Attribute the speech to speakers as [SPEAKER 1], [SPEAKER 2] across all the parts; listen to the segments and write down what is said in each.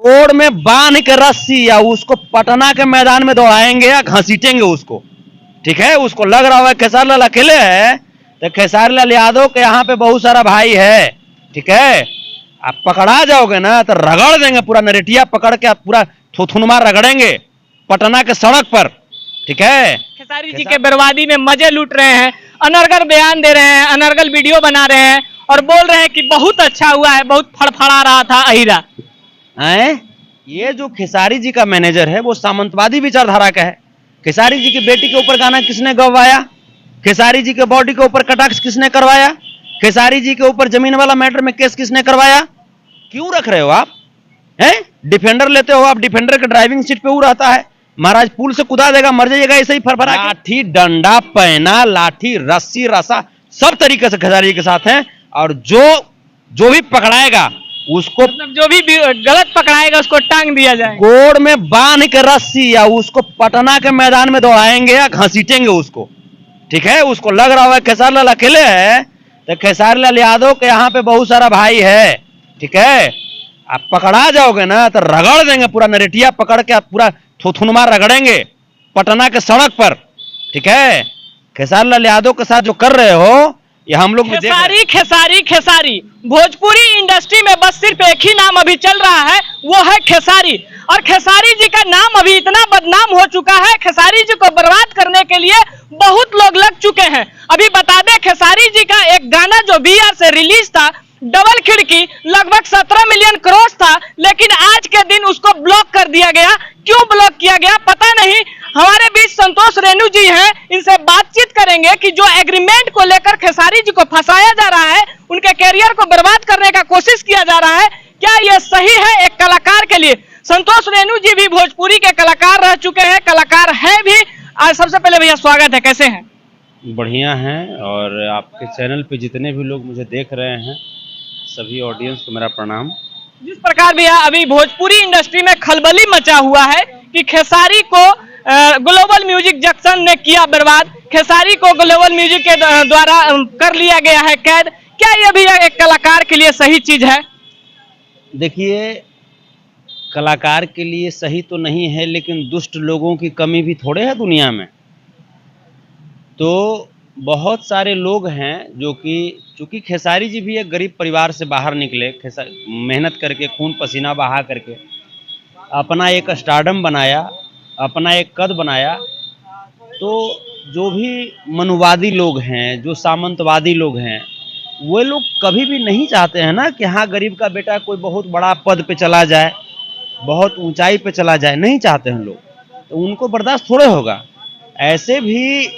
[SPEAKER 1] गोड़ में बांध के रस्सी या उसको पटना के मैदान में दौड़ाएंगे या घसीटेंगे उसको। ठीक है, उसको लग रहा होगा खेसारी लाल अकेले है, तो खेसारी लाल यादव के यहाँ पे बहुत सारा भाई है। ठीक है, आप पकड़ा जाओगे ना तो रगड़ देंगे, पूरा नरेटिया पकड़ के आप पूरा थुथुनमा रगड़ेंगे पटना के सड़क पर। ठीक है,
[SPEAKER 2] खेसारी जी के बर्बादी में मजे लूट रहे हैं, अनर्गल बयान दे रहे हैं, अनर्गल वीडियो बना रहे हैं और बोल रहे हैं कि बहुत अच्छा हुआ है, बहुत फड़फड़ा रहा था अहिरा।
[SPEAKER 1] ये जो खेसारी जी का मैनेजर है वो सामंतवादी विचारधारा का है। खेसारी जी की बेटी के ऊपर गाना किसने गवाया? खेसारी जी के बॉडी के ऊपर कटाक्ष किसने करवाया? खेसारी जी के ऊपर जमीन वाला मैटर में केस किसने करवाया? क्यों रख रहे हो आप? हैं, डिफेंडर लेते हो आप, डिफेंडर के ड्राइविंग सीट पे वो रहता है, महाराज पुल से कूदा देगा, मर जाइएगा ऐसे ही फरफरा। लाठी डंडा पैना लाठी रस्सी रसा सब तरीके से खेसारी जी के साथ हैं, और जो भी पकड़ाएगा उसको,
[SPEAKER 2] मतलब जो भी गलत पकड़ाएगा उसको टांग दिया जाए।
[SPEAKER 1] गोड़ में बांध के रस्सी या उसको पटना के मैदान में दौड़ाएंगे या घसीटेंगे उसको। ठीक है, उसको लग रहा होगा खेसारी लाल अकेले है, तो खेसारी लाल यादव के यहाँ पे बहुत सारा भाई है। ठीक है, आप पकड़ा जाओगे ना तो रगड़ देंगे, पूरा नरेटिया पकड़ के आप पूरा थुथुनमा रगड़ेंगे पटना के सड़क पर। ठीक है, खेसारी लाल यादव के साथ जो कर रहे हो ये हम लोग
[SPEAKER 2] खेसारी भोजपुरी इंडस्ट्री में बस सिर्फ एक ही नाम अभी चल रहा है, वो है खेसारी। और खेसारी जी का नाम अभी इतना बदनाम हो चुका है, खेसारी जी को बर्बाद करने के लिए बहुत लोग लग चुके हैं। अभी बता दें, खेसारी जी का एक गाना जो बीआर से रिलीज था, डबल खिड़की, लगभग 17 मिलियन क्रॉस था, लेकिन आज के दिन उसको ब्लॉक कर दिया गया। क्यों ब्लॉक किया गया पता नहीं। हमारे बीच संतोष रेणु जी हैं, इनसे बातचीत करेंगे कि जो एग्रीमेंट को लेकर खेसारी जी को फंसाया जा रहा है, उनके कैरियर को बर्बाद करने का कोशिश किया जा रहा है, क्या यह सही है एक कलाकार के लिए? संतोष रेणु जी भी भोजपुरी के कलाकार रह चुके हैं, कलाकार हैं भी। आज सबसे पहले भैया स्वागत है, कैसे हैं?
[SPEAKER 1] बढ़िया हैं, और आपके चैनल पे जितने भी लोग मुझे देख रहे हैं सभी ऑडियंस को मेरा प्रणाम।
[SPEAKER 2] जिस प्रकार भैया अभी भोजपुरी इंडस्ट्री में खलबली मचा हुआ है कि खेसारी को ग्लोबल म्यूजिक जंक्शन ने किया बर्बाद, खेसारी को ग्लोबल म्यूजिक के द्वारा कर लिया गया है कैद, क्या यह भी एक कलाकार के लिए सही चीज है?
[SPEAKER 1] देखिए, कलाकार के लिए सही तो नहीं है, लेकिन दुष्ट लोगों की कमी भी थोड़े है दुनिया में। तो बहुत सारे लोग हैं जो कि, चूंकि खेसारी जी भी एक गरीब परिवार से बाहर निकले, मेहनत करके खून पसीना बहा करके अपना एक स्टारडम बनाया, अपना एक कद बनाया। तो जो भी मनुवादी लोग हैं, जो सामंतवादी लोग हैं, वो लोग कभी भी नहीं चाहते हैं ना कि हाँ गरीब का बेटा कोई बहुत बड़ा पद पे चला जाए, बहुत ऊंचाई पे चला जाए, नहीं चाहते हैं लोग। तो उनको बर्दाश्त थोड़े होगा। ऐसे भी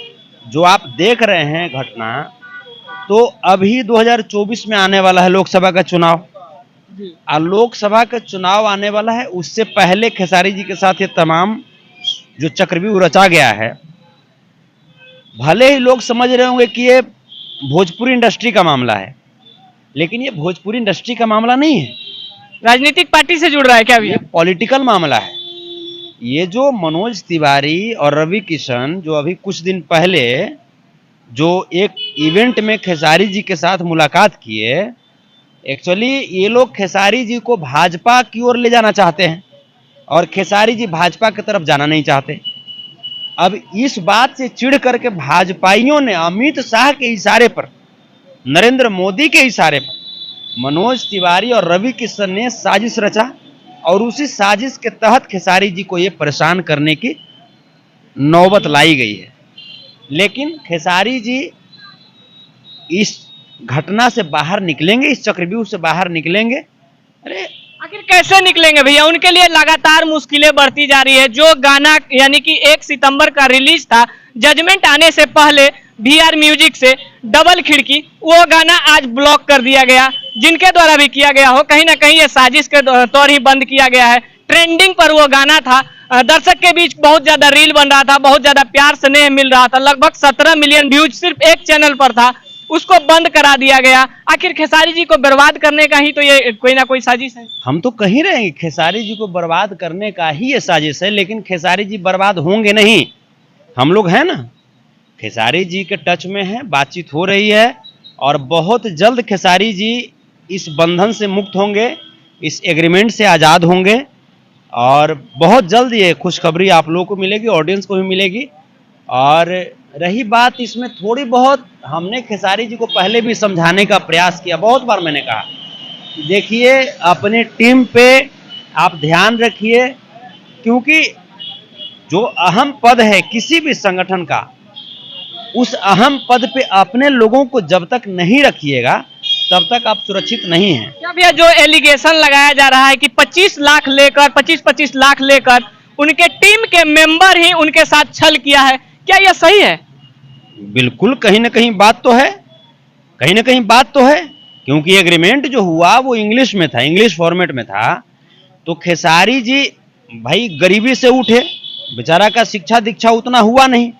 [SPEAKER 1] जो आप देख रहे हैं घटना, तो अभी 2024 में आने वाला है लोकसभा का चुनाव, और लोकसभा का चुनाव आने वाला है, उससे पहले खेसारी जी के साथ ये तमाम जो चक्रव्यूह रचा गया है, भले ही लोग समझ रहे होंगे कि ये भोजपुरी इंडस्ट्री का मामला है, लेकिन ये भोजपुरी इंडस्ट्री का मामला नहीं है।
[SPEAKER 2] राजनीतिक पार्टी से जुड़ रहा है क्या भैया?
[SPEAKER 1] पॉलिटिकल मामला है। ये जो मनोज तिवारी और रवि किशन जो अभी कुछ दिन पहले जो एक इवेंट में खेसारी जी के साथ मुलाकात किए, एक्चुअली ये लोग खेसारी जी को भाजपा की ओर ले जाना चाहते हैं, और खेसारी जी भाजपा की तरफ जाना नहीं चाहते। अब इस बात से चिढ़ करके भाजपाइयों ने अमित शाह के इशारे पर, नरेंद्र मोदी के इशारे पर, मनोज तिवारी और रवि किशन ने साजिश रचा, और उसी साजिश के तहत खेसारी जी को ये परेशान करने की नौबत लाई गई है। लेकिन खेसारी जी इस घटना से बाहर निकलेंगे, इस चक्रव्यूह से बाहर निकलेंगे। अरे
[SPEAKER 2] आखिर कैसे निकलेंगे भैया? उनके लिए लगातार मुश्किलें बढ़ती जा रही है। जो गाना यानी कि 1 सितंबर का रिलीज था, जजमेंट आने से पहले बीआर म्यूजिक से, डबल खिड़की, वो गाना आज ब्लॉक कर दिया गया। जिनके द्वारा भी किया गया हो, कहीं ना कहीं ये साजिश के तौर ही बंद किया गया है। ट्रेंडिंग पर वो गाना था, दर्शक के बीच बहुत ज्यादा रील बन रहा था, बहुत ज्यादा प्यार स्नेह मिल रहा था, लगभग 17 मिलियन व्यूज सिर्फ एक चैनल पर था, उसको बंद करा दिया गया। आखिर खेसारी जी को बर्बाद करने का ही तो ये कोई ना कोई साजिश है।
[SPEAKER 1] हम तो कह रहे हैं खेसारी जी को बर्बाद करने का ही ये साजिश है, लेकिन खेसारी जी बर्बाद होंगे नहीं। हम लोग हैं ना, खेसारी जी के टच में है, बातचीत हो रही है, और बहुत जल्द खेसारी जी इस बंधन से मुक्त होंगे, इस एग्रीमेंट से आज़ाद होंगे, और बहुत जल्द ये खुशखबरी आप लोगों को मिलेगी, ऑडियंस को भी मिलेगी। और रही बात इसमें थोड़ी बहुत, हमने खेसारी जी को पहले भी समझाने का प्रयास किया, बहुत बार मैंने कहा देखिए अपने टीम पे आप ध्यान रखिए, क्योंकि जो अहम पद है किसी भी संगठन का, उस अहम पद पे अपने लोगों को जब तक नहीं रखिएगा तब तक आप सुरक्षित नहीं हैं।
[SPEAKER 2] क्या भैया जो एलिगेशन लगाया जा रहा है कि 25 लाख लेकर 25-25 लाख लेकर उनके टीम के मेंबर ही उनके साथ छल किया है, क्या यह सही है?
[SPEAKER 1] बिल्कुल कहीं ना कहीं बात तो है, कहीं ना कहीं बात तो है, क्योंकि एग्रीमेंट जो हुआ वो इंग्लिश में था, इंग्लिश फॉर्मेट में था। तो खेसारी जी भाई गरीबी से उठे, बेचारा का शिक्षा दीक्षा उतना हुआ नहीं,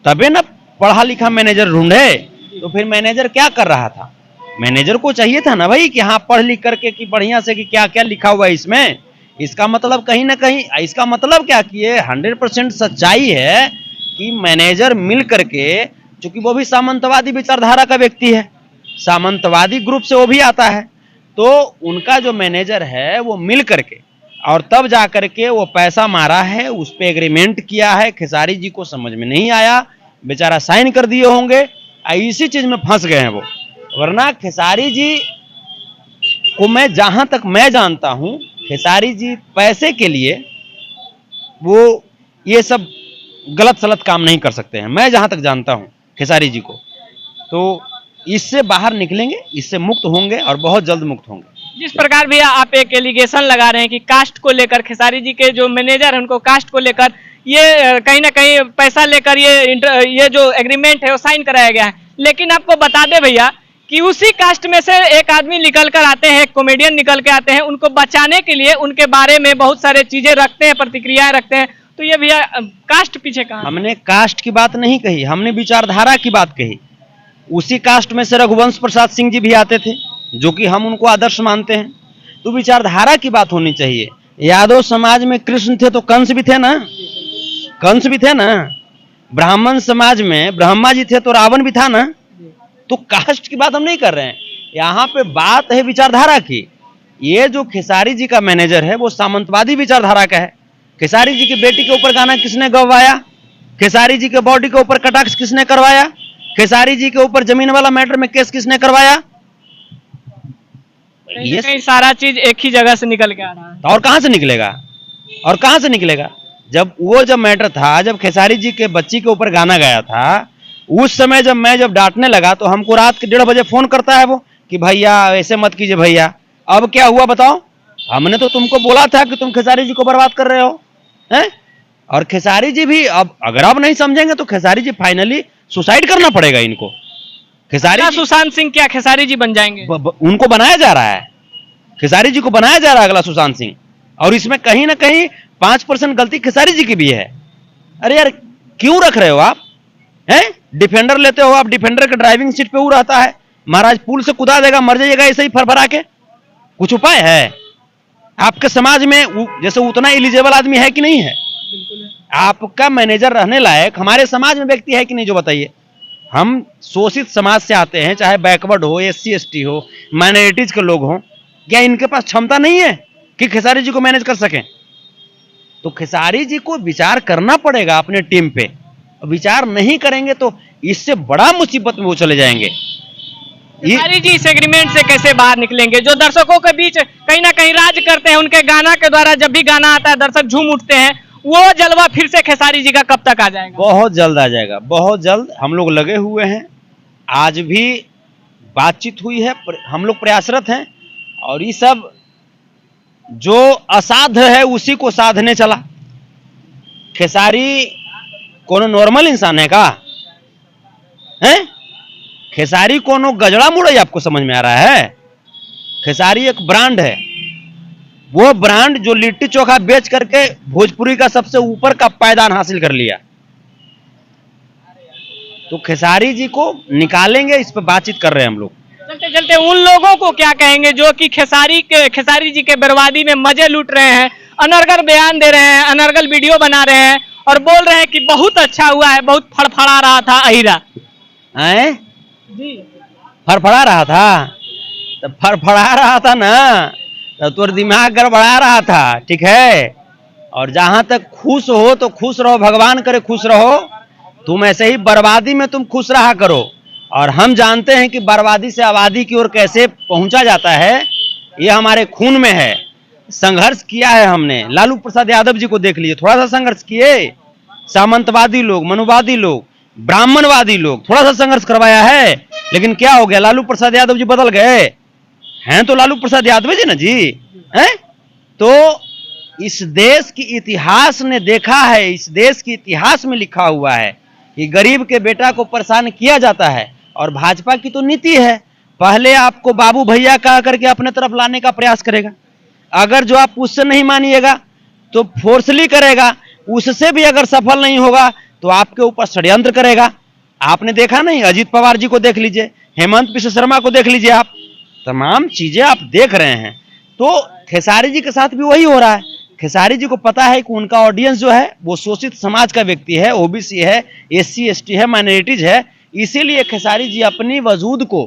[SPEAKER 1] तबे ना पढ़ा लिखा मैनेजर ढूंढे। तो फिर मैनेजर क्या कर रहा था? मैनेजर को चाहिए था ना भाई कि हाँ पढ़ लिख करके कि बढ़िया से कि क्या क्या लिखा हुआ है इसमें। इसका मतलब कहीं ना कहीं, इसका मतलब क्या कि ये 100% सच्चाई है कि मैनेजर मिल करके, चूंकि वो भी सामंतवादी विचारधारा का व्यक्ति है, सामंतवादी ग्रुप से वो भी आता है, तो उनका जो मैनेजर है वो मिल करके और तब जा करके वो पैसा मारा है, उस पर एग्रीमेंट किया है। खेसारी जी को समझ में नहीं आया, बेचारा साइन कर दिए होंगे, इसी चीज में फंस गए हैं वो। वरना खेसारी जी को मैं जहां तक मैं जानता हूं, खेसारी जी पैसे के लिए वो ये सब गलत सलत काम नहीं कर सकते हैं, मैं जहां तक जानता हूं खेसारी जी को। तो इससे बाहर निकलेंगे, इससे मुक्त होंगे और बहुत जल्द मुक्त होंगे।
[SPEAKER 2] जिस प्रकार भैया आप एक एलिगेशन लगा रहे हैं कि कास्ट को लेकर खेसारी जी के जो मैनेजर हैं उनको कास्ट को लेकर ये कहीं ना कहीं पैसा लेकर ये जो एग्रीमेंट है वो साइन कराया गया है, लेकिन आपको बता दें भैया कि उसी कास्ट में से एक आदमी निकल कर आते हैं, एक कॉमेडियन निकल के आते हैं, उनको बचाने के लिए उनके बारे में बहुत सारे चीजें रखते हैं, प्रतिक्रियाएं रखते हैं। तो ये भैया कास्ट पीछे कहां?
[SPEAKER 1] हमने कास्ट की बात नहीं कही, हमने विचारधारा की बात कही। उसी कास्ट में से रघुवंश प्रसाद सिंह जी भी आते थे, जो कि हम उनको आदर्श मानते हैं। तो विचारधारा की बात होनी चाहिए। यादव समाज में कृष्ण थे तो कंस भी थे ना, कंस भी थे ना। ब्राह्मण समाज में ब्रह्मा जी थे तो रावण भी था ना। तो कास्ट की बात हम नहीं कर रहे हैं, यहाँ पे बात है विचारधारा की। ये जो खेसारी जी का मैनेजर है वो सामंतवादी विचारधारा का है। खेसारी जी की बेटी के ऊपर गाना किसने गवाया? खेसारी जी के बॉडी के ऊपर कटाक्ष किसने करवाया? खेसारी जी के ऊपर जमीन वाला मैटर में केस किसने करवाया?
[SPEAKER 2] ये सारा चीज एक ही जगह से निकल के आ रहा है।
[SPEAKER 1] और कहां से निकलेगा? और कहां से निकलेगा? जब मैटर था, जब खेसारी जी के बच्ची के ऊपर गाना गाया था, उस समय जब मैं डांटने लगा तो हमको रात के 1:30 बजे फोन करता है वो कि भैया ऐसे मत कीजिए भैया। अब क्या हुआ बताओ? हमने तो तुमको बोला था कि तुम खेसारी जी को बर्बाद कर रहे हो, हैं? और खेसारी जी भी अब अगर आप नहीं समझेंगे तो खेसारी जी फाइनली सुसाइड करना पड़ेगा इनको। खेसारी
[SPEAKER 2] सुशांत सिंह क्या खेसारी जी बन जाएंगे?
[SPEAKER 1] उनको बनाया जा रहा है, खेसारी जी को बनाया जा रहा है अगला सुशांत सिंह। और इसमें कहीं ना कहीं 5% गलती खेसारी जी की भी है। अरे यार क्यों रख रहे हो आप? हैं? डिफेंडर लेते हो आप, डिफेंडर के ड्राइविंग सीट पे वो रहता है, महाराज पुल से कूदा देगा, मर जाइएगा ऐसे ही फरफरा के। कुछ उपाय है आपके समाज में? जैसे उतना एलिजिबल आदमी है कि नहीं है? आपका मैनेजर रहने लायक हमारे समाज में व्यक्ति है कि नहीं, जो बताइए। हम शोषित समाज से आते हैं, चाहे बैकवर्ड हो, SC ST हो, माइनॉरिटीज के लोग हों, क्या इनके पास क्षमता नहीं है कि खेसारी जी को मैनेज कर सकें? तो खेसारी जी को विचार करना पड़ेगा अपने टीम पे। विचार नहीं करेंगे तो इससे बड़ा मुसीबत में वो चले जाएंगे।
[SPEAKER 2] खेसारी जी इस एग्रीमेंट से कैसे बाहर निकलेंगे? जो दर्शकों के बीच कहीं ना कहीं राज करते हैं, उनके गाना के द्वारा जब भी गाना आता है दर्शक झूम उठते हैं, वो जलवा फिर से खेसारी जी का कब तक आ जाएगा?
[SPEAKER 1] बहुत जल्द आ जाएगा, बहुत जल्द। हम लोग लगे हुए हैं, आज भी बातचीत हुई है, हम लोग प्रयासरत हैं। और ये सब जो असाध्य है उसी को साधने चला। खेसारी कोनो नॉर्मल इंसान है का? हैं? खेसारी कोनो गजड़ा मुड़ई आपको समझ में आ रहा है? खेसारी एक ब्रांड है, वो ब्रांड जो लिट्टी चोखा बेच करके भोजपुरी का सबसे ऊपर का पायदान हासिल कर लिया। तो खेसारी जी को निकालेंगे, इस पर बातचीत कर रहे हैं हम लोग।
[SPEAKER 2] चलते चलते उन लोगों को क्या कहेंगे जो कि खेसारी जी के बर्बादी में मजे लूट रहे हैं, अनर्गल बयान दे रहे हैं, अनर्गल वीडियो बना रहे हैं और बोल रहे हैं कि बहुत अच्छा हुआ है, बहुत फड़फड़ा रहा था अहिरा
[SPEAKER 1] जी, फड़फड़ा रहा था? तो फड़फड़ा रहा था ना, तो तोर दिमाग गड़बड़ा रहा था, ठीक है? और जहां तक खुश हो तो खुश रहो, भगवान करे खुश रहो। तुम ऐसे ही बर्बादी में तुम खुश रहा करो। और हम जानते हैं कि बर्बादी से आबादी की ओर कैसे पहुंचा जाता है, ये हमारे खून में है। संघर्ष किया है हमने। लालू प्रसाद यादव जी को देख लीजिए, थोड़ा सा संघर्ष किए। सामंतवादी लोग, मनुवादी लोग, ब्राह्मणवादी लोग, थोड़ा सा संघर्ष करवाया है, लेकिन क्या हो गया, लालू प्रसाद यादव जी बदल गए हैं। तो लालू प्रसाद यादव जी ना जी हैं। तो इस देश की इतिहास ने देखा है, इस देश की इतिहास में लिखा हुआ है कि गरीब के बेटा को परेशान किया जाता है। और भाजपा की तो नीति है, पहले आपको बाबू भैया कह करके अपने तरफ लाने का प्रयास करेगा। अगर जो आप उससे नहीं मानिएगा तो फोर्सली करेगा, उससे भी अगर सफल नहीं होगा तो आपके ऊपर षड्यंत्र करेगा। आपने देखा नहीं, अजीत पवार जी को देख लीजिए, हेमंत बिश्व शर्मा को देख लीजिए, आप तमाम चीजें आप देख रहे हैं। तो खेसारी जी के साथ भी वही हो रहा है। खेसारी जी को पता है कि उनका ऑडियंस जो है वो शोषित समाज का व्यक्ति है, ओबीसी है, एससी एसटी है, माइनॉरिटीज है। इसीलिए खेसारी जी अपनी वजूद को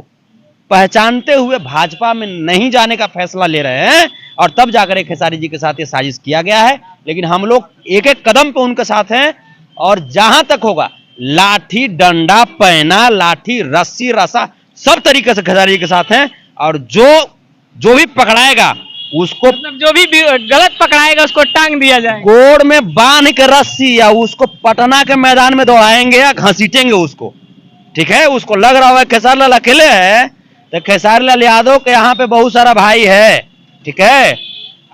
[SPEAKER 1] पहचानते हुए भाजपा में नहीं जाने का फैसला ले रहे हैं, और तब जाकर खेसारी जी के साथ ये साजिश किया गया है। लेकिन हम लोग एक एक कदम पे उनके साथ हैं, और जहां तक होगा लाठी डंडा पैना, लाठी रस्सी रसा, सब तरीके से खेसारी जी के साथ हैं। और जो भी पकड़ाएगा उसको,
[SPEAKER 2] मतलब जो भी गलत पकड़ाएगा उसको टांग दिया जाए,
[SPEAKER 1] गोड़ में बांध के रस्सी, या उसको पटना के मैदान में दौड़ाएंगे या घसीटेंगे उसको। ठीक है, उसको लग रहा होगा खेसारी लाल अकेले है, तो खेसारी लाल यादव के यहाँ पे बहुत सारा भाई है। ठीक है,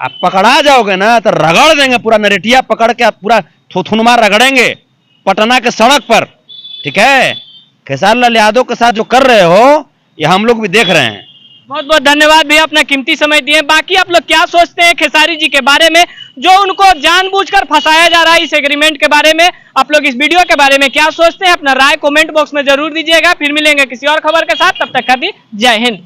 [SPEAKER 1] आप पकड़ा जाओगे ना तो रगड़ देंगे, पूरा नरेटिया पकड़ के आप पूरा थुथुनमा रगड़ेंगे पटना के सड़क पर। ठीक है, खेसारी लाल यादव के साथ जो कर रहे हो ये हम लोग भी देख रहे हैं।
[SPEAKER 2] बहुत बहुत धन्यवाद भैया, अपना कीमती समय दिए। बाकी आप लोग क्या सोचते हैं खेसारी जी के बारे में, जो उनको जानबूझकर फंसाया जा रहा है इस एग्रीमेंट के बारे में? आप लोग इस वीडियो के बारे में क्या सोचते हैं? अपना राय कमेंट बॉक्स में जरूर दीजिएगा। फिर मिलेंगे किसी और खबर के साथ, तब तक कर दी जय हिंद।